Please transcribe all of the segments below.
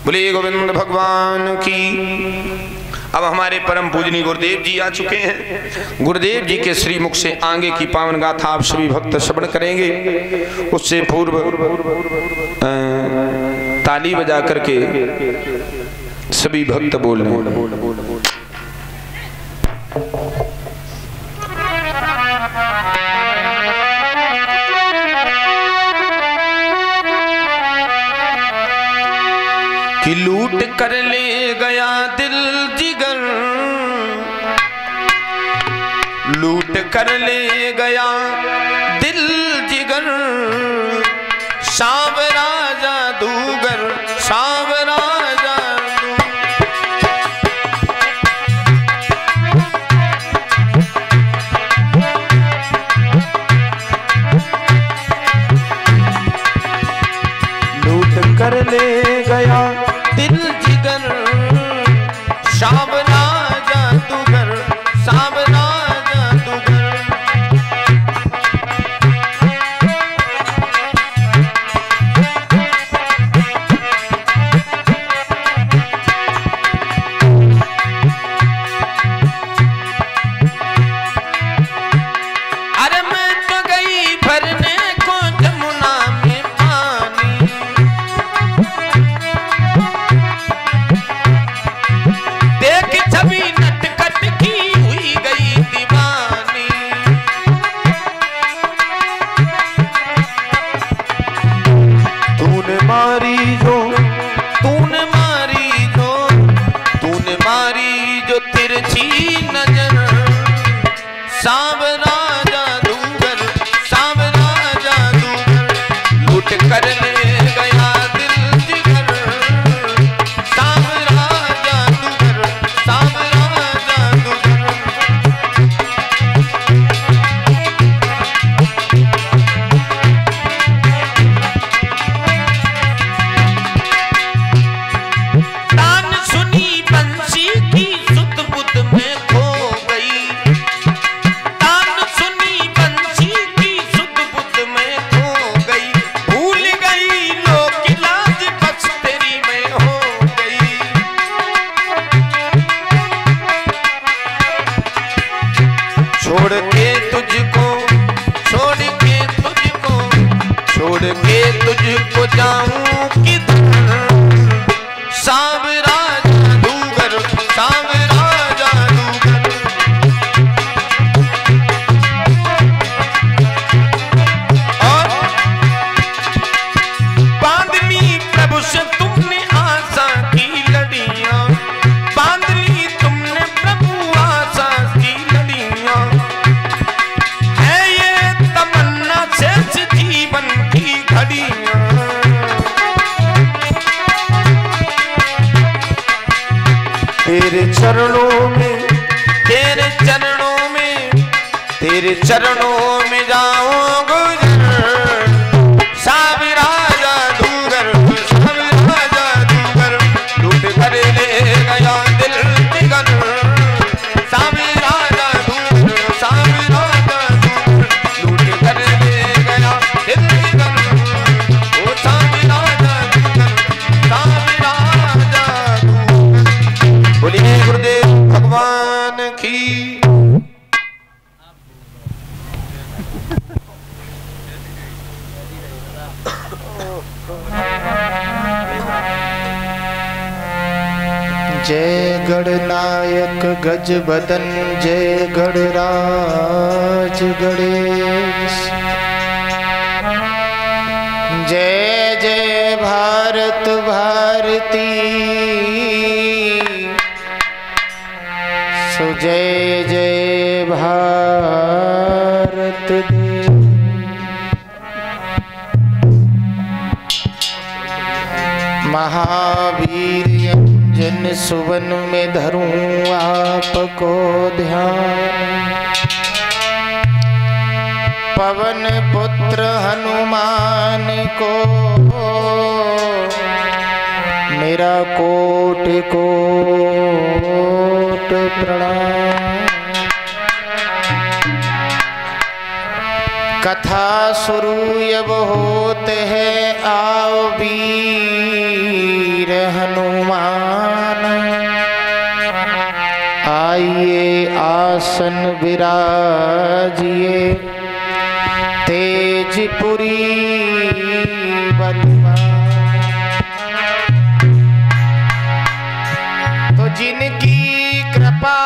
बोले गोविंद भगवान की। अब हमारे परम पूजनीय गुरुदेव जी आ चुके हैं। गुरुदेव जी के श्री मुख से आगे की पावन गाथा आप सभी भक्त श्रवण करेंगे। उससे पूर्व ताली बजा करके सभी भक्त बोल रहे हैं। कि लूट कर ले गया दिल जिगर, लूट कर ले गया दिल जिगर, सांवरा जादूगर, सांवरा लूट कर ले गया दिल जिगर, सांवरा जादूगर, सांवरा जादूगर। अरे मैं तो गई भरने को जमुना में पानी, देख छवि नटखट की हुई गई दीवानी। तूने मारी जो, तूने मारी जो, तूने मारी जो तिरछी नजर, सांवरा जादूगर, सांवरा जादूगर। लूट कर ले गया दिल जिगर, सांवरा जादूगर, सांवरा जादूगर। तान सुनी बंसी की सुध बुध में खो गई, तान सुनी बंसी की सुध बुध में खो गई। भूल गई लोक लाज बस तेरी में हो गई। छोड़ के तुझको, छोड़ के तुझको, छोड़ के तुझको जाऊं किधर, सांवरा जादूगर, सांवरा जादूगर। और बांधनी प्रभु से तुमने आशा की लड़ियां, बांधनी तुमने प्रभु आशा की लड़ियां। है ये तमन्ना शेष जीवन की घड़ियां। तेरे चरणों में, तेरे चरणों में, तेरे चरणों में जाऊं गुजर, सांवरा जादूगर, सांवरा जादूगर। लूट कर ले गया दिल जिगर, सांवरा जादूगर, सांवरा जादूगर। लूट कर ले गया दिल जिगर, ओ सांवरा जादूगर, सांवरा जादूगर। बोलिए गुरुदेव भगवान की। जय गणनायक गज बदन, जय गणराज गणेश। जय जय भारत भारती, सो जय जय भारत देश। महावीर जन सुवन में धरूं आपको ध्यान, पवन पुत्र हनुमान को मेरा कोट कोट प्रणाम। कथा शुरू अब होते हैं, आओ वीर वीर हनुमान आइए आसन विराजिए तेजपुरी बलवान। तो जिनकी कृपा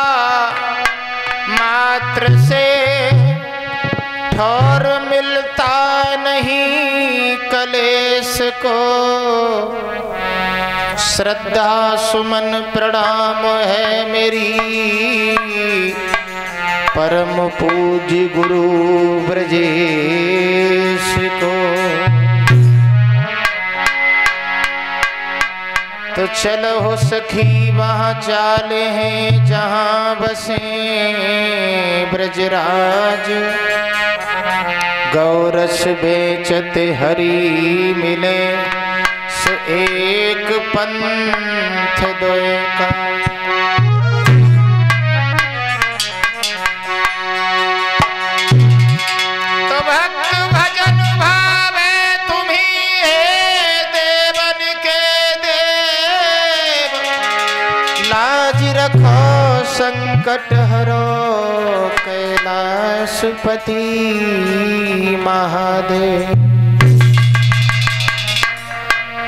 मात्र से ठौर मिलता नहीं कलेश को, श्रद्धा सुमन प्रणाम है मेरी परम पूज्य गुरु ब्रजेश को। तो चलो हो सखी वहाँ चाले हैं जहाँ बसे ब्रजराज, गौरस बेचते हरि मिले सो एक पंथ दोए का। तो भक्त भजन भावे तुम्ही है देवन के देव, लाज रखो संकट हरो कैलाशपति महादेव।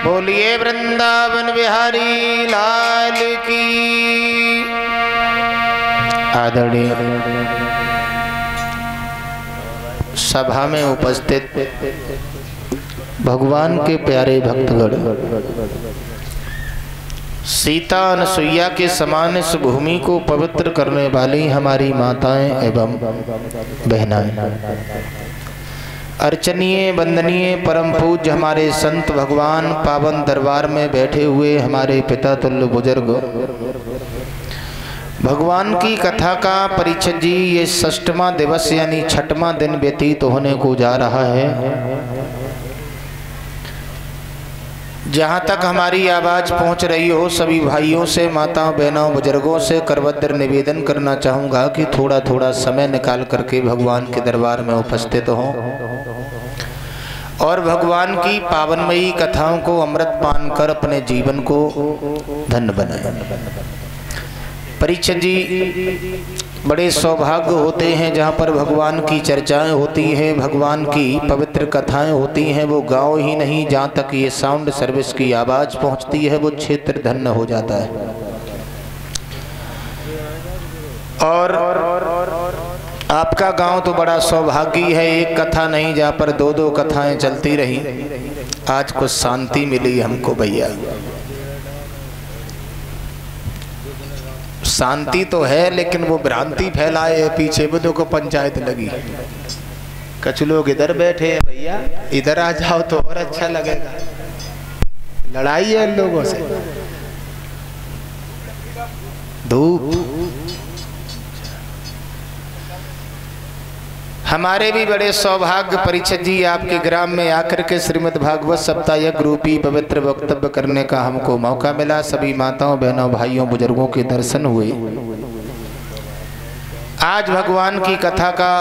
बोलिए वृंदावन बिहारी लाल की। आदरणीय सभा में उपस्थित भगवान के प्यारे भक्तगण, सीता अनसुईया के समान इस भूमि को पवित्र करने वाली हमारी माताएं एवं बहनाएं, अर्चनीय वंदनीय परम पूज्य हमारे संत भगवान, पावन दरबार में बैठे हुए हमारे पिता तुल्य बुजुर्ग, भगवान की कथा का परिचय जी, ये 6वां दिवस यानी 6वां दिन व्यतीत होने को जा रहा है। जहाँ तक हमारी आवाज़ पहुँच रही हो, सभी भाइयों से, माताओं बहनों बुजुर्गों से करवद्र निवेदन करना चाहूँगा कि थोड़ा थोड़ा समय निकाल करके भगवान के दरबार में उपस्थित हों और भगवान की पावनमयी कथाओं को अमृत पान कर अपने जीवन को धन्य बनाएं। परीक्षित जी, बड़े सौभाग्य होते हैं जहाँ पर भगवान की चर्चाएं होती हैं, भगवान की पवित्र कथाएं होती हैं। वो गांव ही नहीं, जहाँ तक ये साउंड सर्विस की आवाज़ पहुँचती है वो क्षेत्र धन्य हो जाता है। और आपका गांव तो बड़ा सौभाग्य है, एक कथा नहीं जहाँ पर 2-2 कथाएं चलती रही। आज कुछ शांति मिली हमको भैया। शांति तो है लेकिन वो भ्रांति फैलाए है पीछे, वो देखो पंचायत लगी। कुछ लोग इधर बैठे हैं भैया, इधर आ जाओ तो और अच्छा लगेगा। लड़ाई है इन लोगों से, धूप। हमारे भी बड़े सौभाग्य परीक्षित जी, आपके ग्राम में आकर के श्रीमद् भागवत सप्ताह रूपी पवित्र वक्तव्य करने का हमको मौका मिला। सभी माताओं बहनों भाइयों बुजुर्गों के दर्शन हुए। आज भगवान की कथा का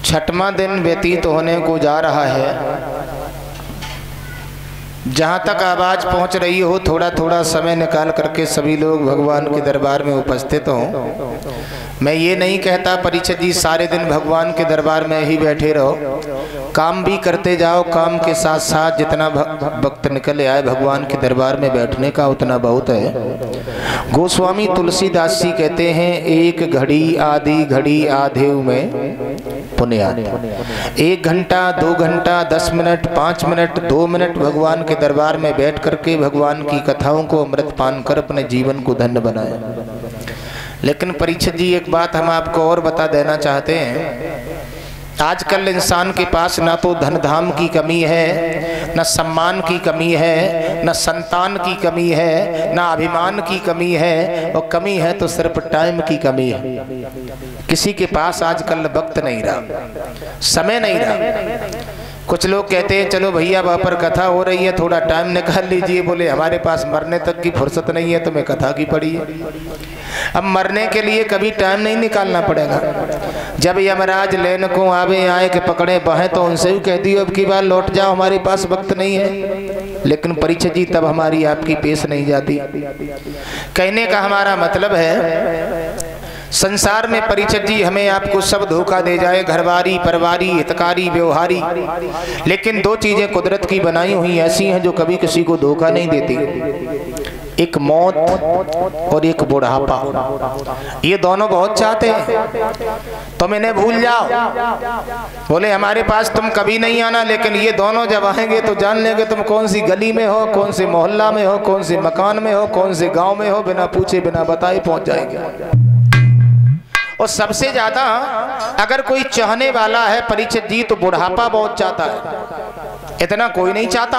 6वां दिन व्यतीत होने को जा रहा है। जहाँ तक आवाज़ पहुँच रही हो, थोड़ा थोड़ा समय निकाल करके सभी लोग भगवान के दरबार में उपस्थित हों। मैं ये नहीं कहता परीक्षित जी सारे दिन भगवान के दरबार में ही बैठे रहो, काम भी करते जाओ। काम के साथ साथ जितना वक्त निकल आए भगवान के दरबार में बैठने का उतना बहुत है। गोस्वामी तुलसीदास जी कहते हैं, एक घड़ी आधी घड़ी आधेव में पुण्यात। 1 घंटा 2 घंटा 10 मिनट 5 मिनट 2 मिनट भगवान के दरबार में बैठ करके भगवान की कथाओं को अमृत पान कर अपने जीवन को धन्य बनाए। लेकिन परीक्षित जी, एक बात हम आपको और बता देना चाहते हैं। आजकल इंसान के पास ना तो धन धाम की कमी है, न सम्मान की कमी है, न संतान की कमी है, न अभिमान की कमी है, और कमी है तो सिर्फ टाइम की कमी है। किसी के पास आजकल वक्त नहीं रहा, समय नहीं रहा। कुछ लोग कहते हैं चलो भैया वहाँ पर कथा हो रही है, थोड़ा टाइम निकाल लीजिए। बोले हमारे पास मरने तक की फुर्सत नहीं है, तुम्हें कथा की पड़ी है। अब मरने के लिए कभी टाइम नहीं निकालना पड़ेगा। जब यमराज लेन को आवे आए के पकड़े बहे तो उनसे भी कह दियो अब की बार लौट जाओ, हमारे पास वक्त नहीं है। लेकिन परीक्षित जी तब हमारी आपकी पेश नहीं जाती। कहने का हमारा मतलब है संसार में परीक्षित जी हमें आपको सब धोखा दे जाए, घरवारी परवारी हितकारी व्यवहारी, लेकिन दो चीजें कुदरत की बनाई हुई ऐसी हैं जो कभी किसी को धोखा नहीं देती, एक मौत और एक बुढ़ापा। ये दोनों बहुत चाहते हैं तुम इन्हें भूल जाओ, बोले हमारे पास तुम कभी नहीं आना, लेकिन ये दोनों जब आएंगे तो जान लेंगे तुम कौन सी गली में हो, कौन से मोहल्ला में हो, कौन से मकान में हो, कौन से गांव में हो, बिना पूछे बिना बताए पहुंच जाएंगे। और सबसे ज्यादा अगर कोई चाहने वाला है परीक्षित जी तो बुढ़ापा बहुत चाहता है, इतना कोई नहीं चाहता।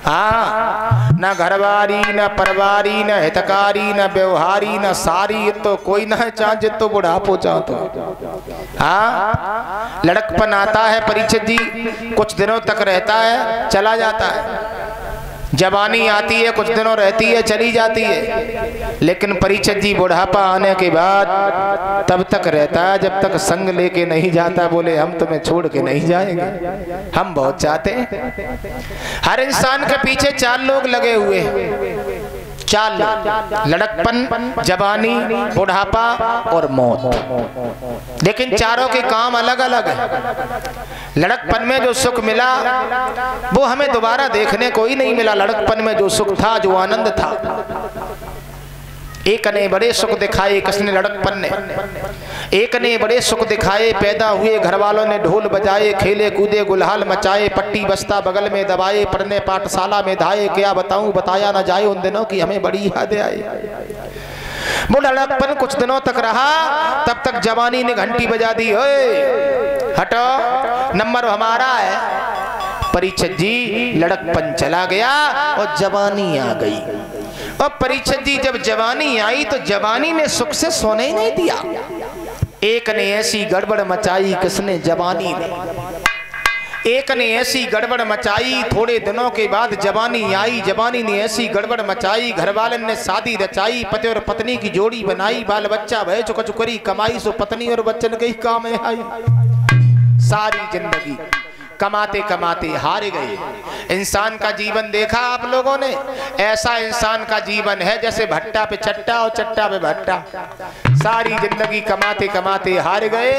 हाँ, ना घरवारी ना परवारी ना हितकारी ना व्यवहारी ना सारी तो कोई ना चाह जितो बुढ़ापो चाहता। हाँ, लड़कपन आता है परीक्षित जी, कुछ दिनों तक रहता है चला जाता है, जवानी आती है कुछ दिनों रहती है चली जाती है, लेकिन परीक्षित जी बुढ़ापा आने के बाद तब तक रहता है जब तक संग लेके नहीं जाता। बोले हम तुम्हें छोड़ के नहीं जाएंगे, हम बहुत चाहते हैं। हर इंसान के पीछे चार लोग लगे हुए हैं, चार लोग, लड़कपन, जवानी, बुढ़ापा और मौत, लेकिन चारों के काम अलग अलग है। लड़कपन में जो सुख मिला वो हमें दोबारा देखने को ही नहीं मिला। लड़कपन में जो सुख था, जो आनंद था, एक ने बड़े सुख दिखाए, किसने? लड़कपन ने। एक ने बड़े सुख दिखाए, पैदा हुए घर वालों ने ढोल बजाए, खेले कूदे गुलहाल मचाए, पट्टी बस्ता बगल में दबाए, पढ़ने पाठशाला में धाए, क्या बताऊं बताया ना जाए उन दिनों की हमें बड़ी यादें आई। वो लड़कपन कुछ दिनों तक रहा, तब तक जवानी ने घंटी बजा दी, ओए हटो नंबर हमारा है। परीक्षित जी लड़कपन चला गया और जवानी आ गई। और परीक्षित जी जब जवानी आई तो जवानी ने सुख से सोने ही नहीं दिया। एक ने ऐसी गड़बड़ मचाई, किसने? जवानी ने। एक ने ऐसी गड़बड़ मचाई, थोड़े दिनों के बाद जवानी आई, जवानी ने ऐसी गड़बड़ मचाई, घर वाले ने शादी रचाई, पति और पत्नी की जोड़ी बनाई, बाल बच्चा भय चुका चुकरी कमाई, सो पत्नी और बच्चन के ही काम में आई। सारी जिंदगी कमाते कमाते हार गए। इंसान का जीवन देखा आप लोगों ने? ऐसा इंसान का जीवन है जैसे भट्टा पे चट्टा और चट्टा पे भट्टा। सारी जिंदगी कमाते कमाते हार गए,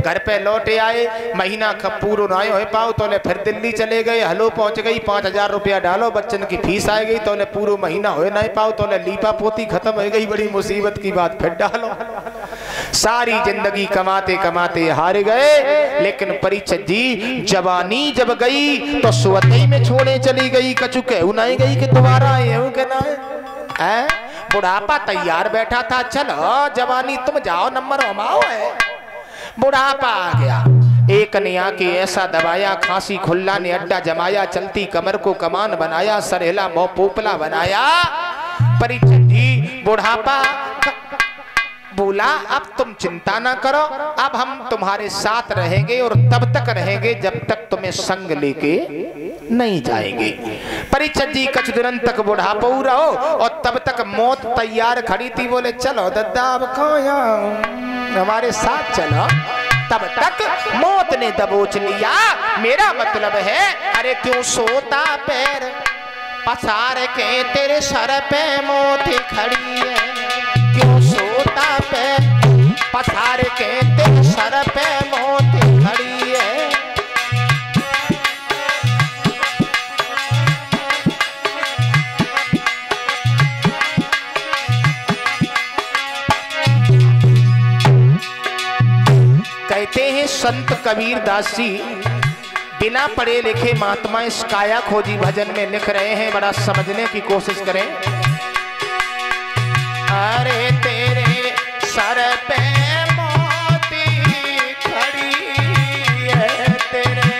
घर पे लौटे आए, महीना पूरा ना हो पाओ तो फिर दिल्ली चले गए, हलो पहुंच गई, 5000 रुपया डालो, बच्चन की फीस आ गई तो पूरा महीना हो ना पाओ तो लीपा पोती खत्म हो गई, बड़ी मुसीबत की बात, फिर डालो। सारी जिंदगी कमाते कमाते हार गए। लेकिन परीक्षित जी जवानी जब गई तो सुवतई में छोड़े चली गई, कछु कहू नहीं गई कि दोबारा आए हो के ना है। बुढ़ापा तैयार बैठा था, चलो जवानी तुम जाओ नंबर हमाओ है। बुढ़ापा आ गया, एक ने आके ऐसा दबाया, खांसी खुल्ला ने अड्डा जमाया, चलती कमर को कमान बनाया, सरेला मोह पोपला बनाया। परीक्षित जी बुढ़ापा बोला अब तुम चिंता ना करो, अब हम तुम्हारे साथ रहेंगे और तब तक रहेंगे जब तक तुम्हें संग लेके नहीं जाएंगे। परीक्षित जी कुछ दिनों तक बुढ़ापा रहो और तब तक मौत तैयार खड़ी थी। बोले चलो दद्दा अब हमारे साथ चलो। तब तक मौत ने दबोच लिया। मेरा मतलब है अरे क्यों सोता पैर पसार के तेरे सर पे मौत खड़ी है, क्यों सोता पे पसार के तेरे सर पे मौत खड़ी है। कहते हैं संत कबीर दास जी बिना पढ़े लिखे महात्मा इस काया खोजी भजन में लिख रहे हैं, बड़ा समझने की कोशिश करें। अरे तेरे सर पे मोती खड़ी है, तेरे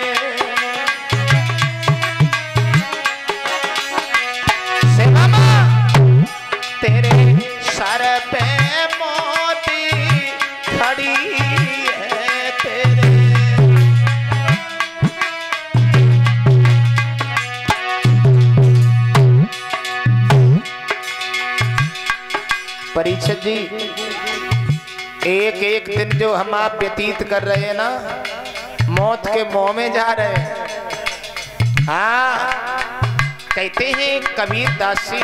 से मामा तेरे सर पे मोती खड़ी है, तेरे परीक्षित जी एक एक दिन जो हम आप व्यतीत कर रहे हैं ना, मौत के मुंह में जा रहे हैं। हाँ, कहते हैं कबीर दास जी,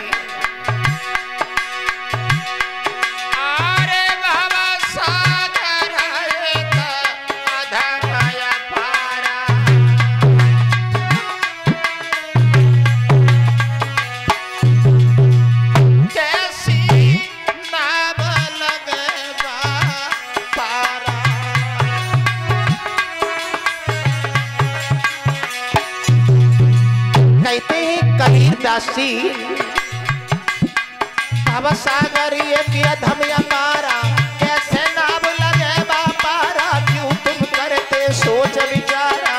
दासी भव सागर ये किया धम अपारा, कैसे नाम लगे बापारा, क्यों तुम करते सोच विचारा।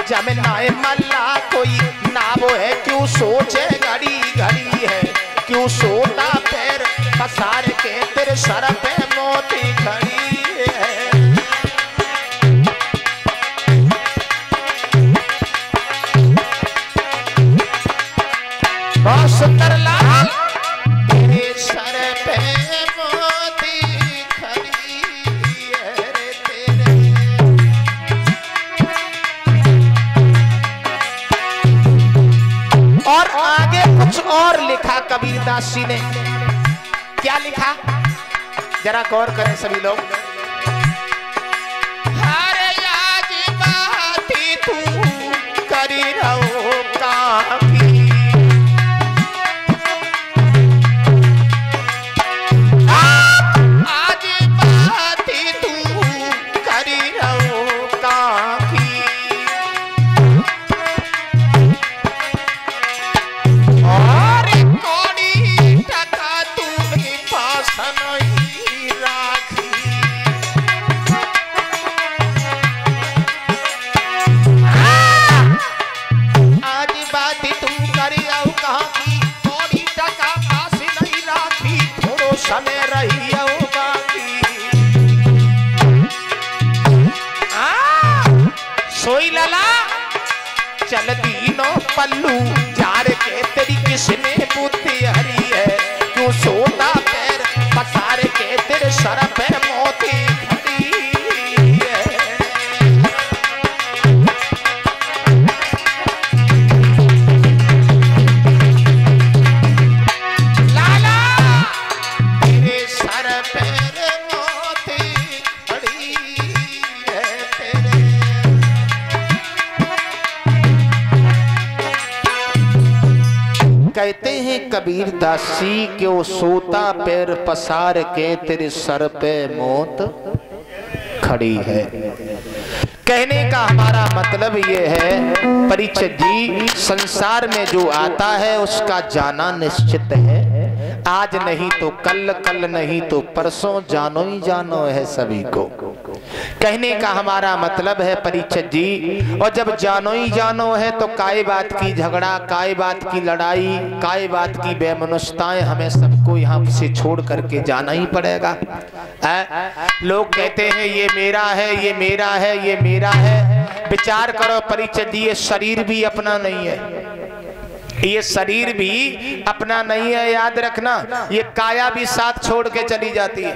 जमनाए मल्ला कोई नाम है, क्यों सोचे घड़ी घड़ी है, क्यों सोता पैर पसार के तेरे सर पे मोती खड़ी है। सुंदर लाल तेरे सर पे मोती खड़ी है रे तेरे। और आगे कुछ और लिखा कबीर दास जी ने। क्या लिखा जरा गौर करें सभी लोग। हरे आज बाती तू करी रहो काफी, सोई लला चल दीनो पल्लू जार के तेरी किसने बुद्धि हरी है, क्यों सोता पैर पसार के तेरे सर पे मोती खड़ी है। लाला तेरे सर पे मोती खड़ी है तेरे। कहते हैं कबीर दासी के वो सोता पैर पसार के तेरे सर पे मौत खड़ी है। कहने का हमारा मतलब ये है परीक्षित जी, संसार में जो आता है उसका जाना निश्चित है। आज नहीं तो कल, कल नहीं तो परसों, जानो ही जानो है सभी को। कहने का हमारा मतलब है परीक्षित जी, और जब जानो ही जानो है तो काय बात की झगड़ा, काय बात की लड़ाई, काय बात की बेमनुष्यताएं, हमें सबको यहाँ से छोड़ करके जाना ही पड़ेगा। लोग कहते हैं ये मेरा है, ये मेरा है, ये मेरा है। विचार करो परीक्षित जी, ये शरीर भी अपना नहीं है, ये शरीर भी अपना नहीं है। याद रखना, ये काया भी साथ छोड़ के चली जाती है।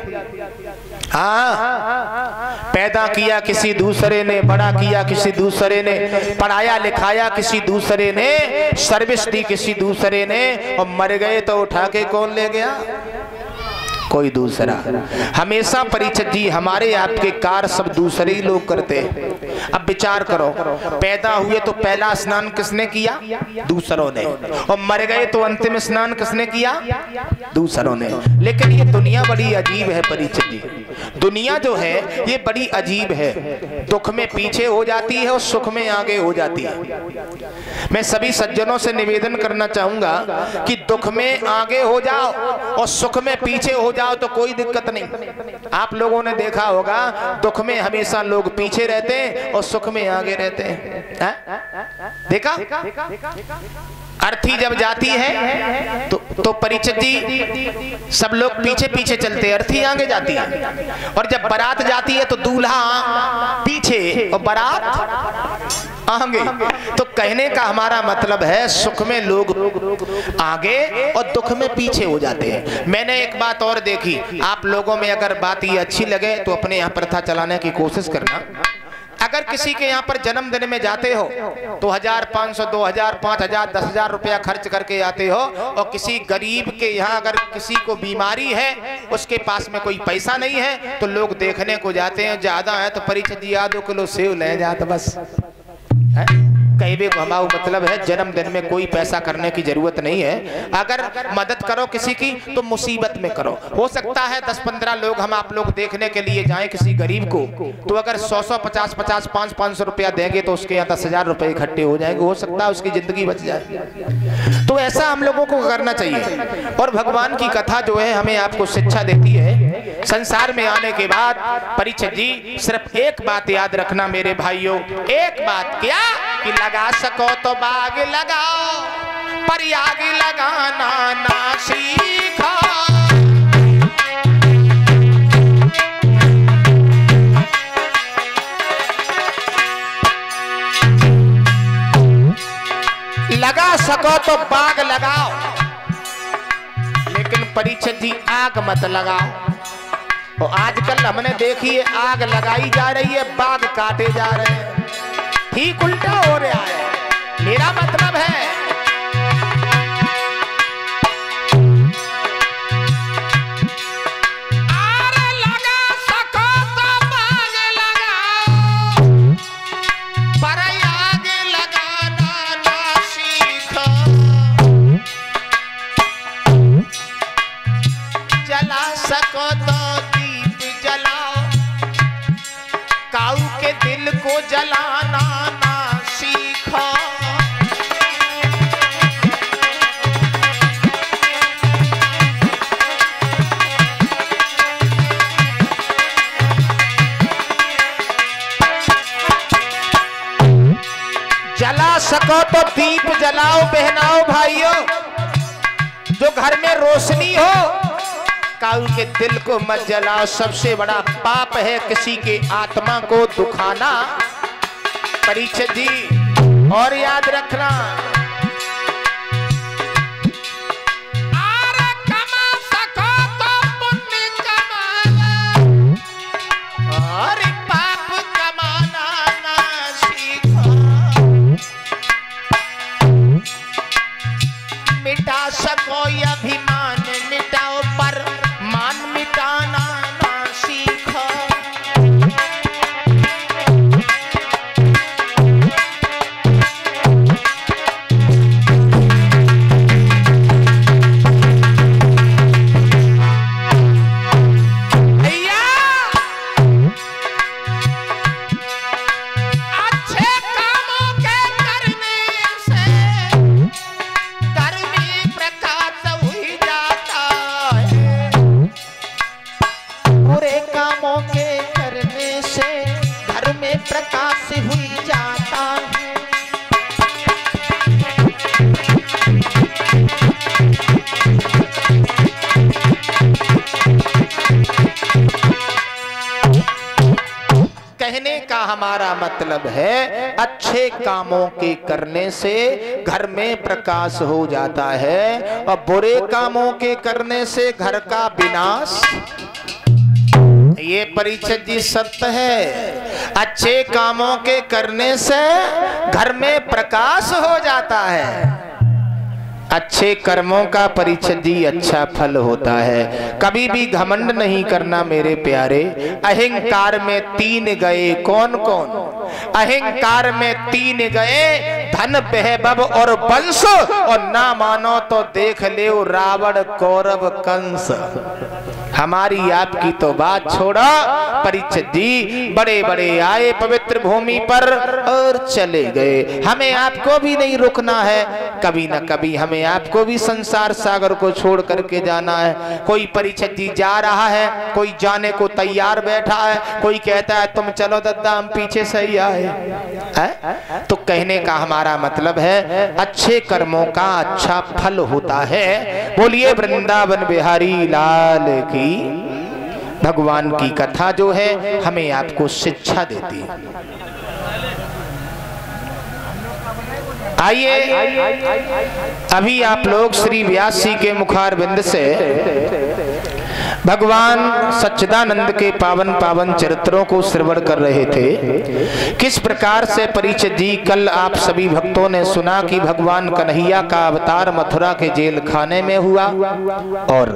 हाँ, पैदा किया किसी दूसरे ने, बड़ा किया किसी दूसरे ने, पढ़ाया लिखाया किसी दूसरे ने, सर्विस दी किसी दूसरे ने, और मर गए तो उठा के कौन ले गया? कोई दूसरा। हमेशा परीक्षित जी हमारे आपके कार्य सब दूसरे ही लोग करते हैं। अब विचार करो, पैदा हुए तो पहला स्नान किसने किया? दूसरों ने। और मर गए तो अंतिम स्नान किसने किया? दूसरों ने। लेकिन ये दुनिया बड़ी अजीब है परीक्षित जी। दुनिया जो है ये बड़ी अजीब है। दुख में पीछे हो जाती है और सुख में आगे हो जाती है। मैं सभी सज्जनों से निवेदन करना चाहूंगा कि दुख में आगे हो जाओ और सुख में पीछे हो जाओ तो कोई दिक्कत नहीं। आप लोगों ने देखा होगा, दुख में हमेशा लोग पीछे रहते हैं और सुख में आगे रहते हैं। देखा? अर्थी जब जाती है तो परीक्षित जी सब लोग पीछे पीछे चलते हैं, अर्थी आगे जाती है। और जब बारात जाती है तो दूल्हा पीछे और बारात आगे। तो कहने का हमारा मतलब है सुख में लोग आगे और दुख में पीछे हो जाते हैं। मैंने एक बात और देखी, आप लोगों में अगर बात ये अच्छी लगे तो अपने यहाँ प्रथा चलाने की कोशिश करना। अगर किसी के यहाँ पर जन्मदिन में जाते हो तो 1000, 500, 2000, 5000, 10,000 रुपया खर्च करके आते हो, और किसी गरीब के यहाँ अगर किसी को बीमारी है, उसके पास में कोई पैसा नहीं है, तो लोग देखने को जाते हैं। ज्यादा है तो परीक्षा जी 2 किलो सेव ले जाते बस। कहने को हमारा मतलब है जन्मदिन में कोई पैसा करने की जरूरत नहीं है। अगर मदद करो किसी की तो मुसीबत में करो। हो सकता है 10-15 लोग हम आप लोग देखने के लिए जाएं किसी गरीब को, तो अगर 100, 50, 500 रुपया देंगे तो उसके यहाँ 10,000 रुपए इकट्ठे हो जाएंगे। हो सकता है उसकी जिंदगी बच जाए। तो ऐसा हम लोगों को करना चाहिए। और भगवान की कथा जो है हमें आपको शिक्षा देती है। संसार में आने के बाद परीक्षित जी सिर्फ एक बात याद रखना मेरे भाइयों, एक बात, क्या कि लगा सको तो बाग लगाओ, पर आग लगाना ना सीखा। लगा सको तो बाग लगाओ, लेकिन परीक्षित जी आग मत लगाओ। और आजकल हमने देखी है आग लगाई जा रही है, बाग काटे जा रहे हैं। ठीक उल्टा हो रहा है। मेरा मतलब है अरे लगा सको तो बाग लगाओ, पर आग लगाना ना सीखो। जला सको तो दीप जलाओ, काऊ के दिल को जलाना ना सीखो। जला सको तो दीप जलाओ बहनाओ भाइयों, जो घर में रोशनी हो। काऊ के दिल को मत जलाओ। सबसे बड़ा पाप है किसी के आत्मा को दुखाना परीक्षित जी। और याद रखना, अरे कमा सको तो पुण्य कमाना, और पाप कमाना ना सीखो। मिटा सको अभिमान मिटाओ, पर मान मिटाना ना सीखो। प्रकाश हुई जाता है। कहने का हमारा मतलब है अच्छे कामों के करने से घर में प्रकाश हो जाता है, और बुरे कामों के करने से घर का विनाश। ये परीक्षित जी सत्य है। अच्छे कामों के करने से घर में प्रकाश हो जाता है। अच्छे कर्मों का परीक्षित जी अच्छा फल होता है। कभी भी घमंड नहीं करना मेरे प्यारे। अहंकार में 3 गए, कौन कौन? अहंकार में 3 गए, धन वैभव और वंश, और ना मानो तो देख ले रावण कौरव कंस। हमारी आपकी तो बात छोड़ो परीक्षित जी, बड़े बड़े आए पवित्र भूमि पर और चले गए। हमें आपको भी नहीं रुकना है, कभी न कभी हमें आपको भी संसार सागर को छोड़ करके जाना है। कोई परीक्षित जी जा रहा है, कोई जाने को तैयार बैठा है, कोई कहता है तुम चलो दद्दा हम पीछे से ही आए। तो कहने का हमारा मतलब है अच्छे कर्मों का अच्छा फल होता है। बोलिए वृंदावन बिहारी लाल की। भगवान की कथा जो है हमें आपको शिक्षा देती है। आइए अभी आप लोग श्री व्यास जी के मुखारविंद से भगवान सच्चिदानंद के पावन पावन चरित्रों को श्रवण कर रहे थे। किस प्रकार से परीक्षित जी कल आप सभी भक्तों ने सुना कि भगवान कन्हैया का अवतार मथुरा के जेल खाने में हुआ और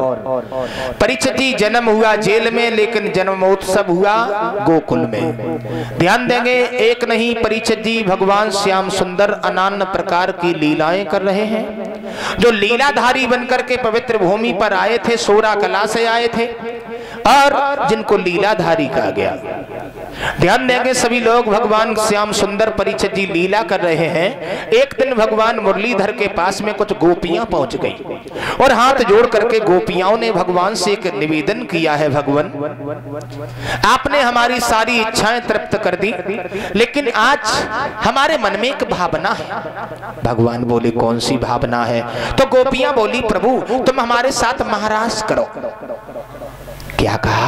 परीक्षित जी जन्म हुआ जेल में, लेकिन जन्मोत्सव हुआ गोकुल में। ध्यान देंगे, एक नहीं परीक्षित जी भगवान श्याम सुंदर अनन्य प्रकार की लीलाएं कर रहे हैं। जो लीलाधारी बनकर के पवित्र भूमि पर आए थे, सोरा कला से आए थे और जिनको लीलाधारी कहा गया। ध्यान देंगे सभी लोग, भगवान श्याम सुंदर परीक्षित जी लीला कर रहे हैं। एक दिन भगवान मुरलीधर के पास में कुछ गोपियां पहुंच गई और हाथ जोड़ करके गोपियाओं ने भगवान से एक निवेदन किया है, भगवान आपने हमारी सारी इच्छाएं तृप्त कर दी, लेकिन आज हमारे मन में एक भावना है। भगवान बोले कौन सी भावना है? तो गोपियां बोली प्रभु तुम हमारे साथ महाराज करो। क्या कहा?